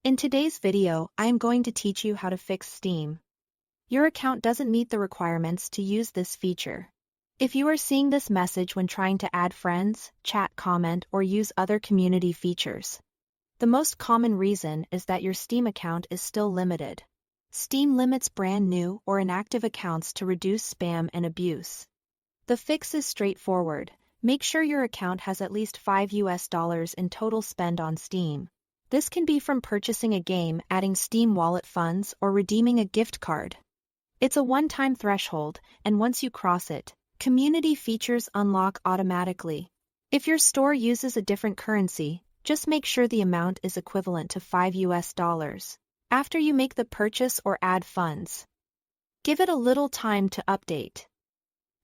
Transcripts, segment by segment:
In today's video, I am going to teach you how to fix Steam. Your account doesn't meet the requirements to use this feature. If you are seeing this message when trying to add friends, chat, comment, or use other community features, the most common reason is that your Steam account is still limited. Steam limits brand new or inactive accounts to reduce spam and abuse. The fix is straightforward. Make sure your account has at least $5 in total spend on Steam. This can be from purchasing a game, adding Steam wallet funds, or redeeming a gift card. It's a one-time threshold, and once you cross it, community features unlock automatically. If your store uses a different currency, just make sure the amount is equivalent to $5 after you make the purchase or add funds. Give it a little time to update.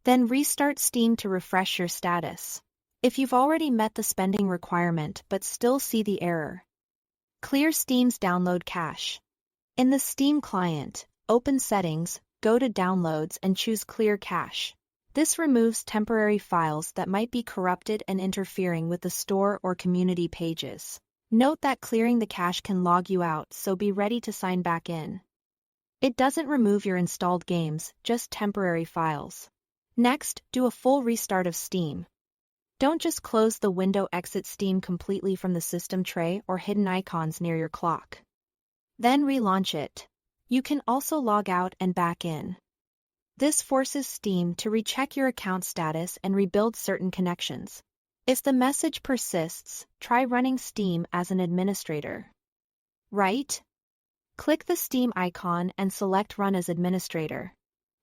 Then restart Steam to refresh your status. If you've already met the spending requirement but still see the error, clear Steam's download cache. In the Steam client, open Settings, go to Downloads and choose Clear Cache. This removes temporary files that might be corrupted and interfering with the store or community pages. Note that clearing the cache can log you out, so be ready to sign back in. It doesn't remove your installed games, just temporary files. Next, do a full restart of Steam. Don't just close the window, exit Steam completely from the system tray or hidden icons near your clock. Then relaunch it. You can also log out and back in. This forces Steam to recheck your account status and rebuild certain connections. If the message persists, try running Steam as an administrator. Right? Click the Steam icon and select Run as Administrator.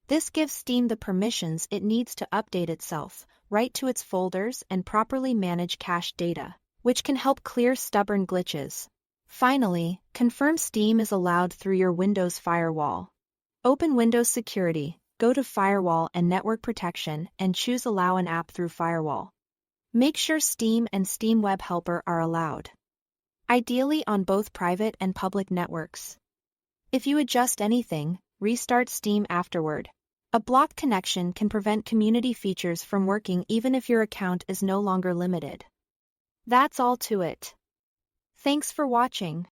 This gives Steam the permissions it needs to update itself, write to its folders, and properly manage cached data, which can help clear stubborn glitches. Finally, confirm Steam is allowed through your Windows firewall. Open Windows Security, go to Firewall and Network Protection, and choose Allow an app through firewall. Make sure Steam and Steam Web Helper are allowed, ideally on both private and public networks. If you adjust anything, restart Steam afterward. A blocked connection can prevent community features from working even if your account is no longer limited. That's all to it. Thanks for watching.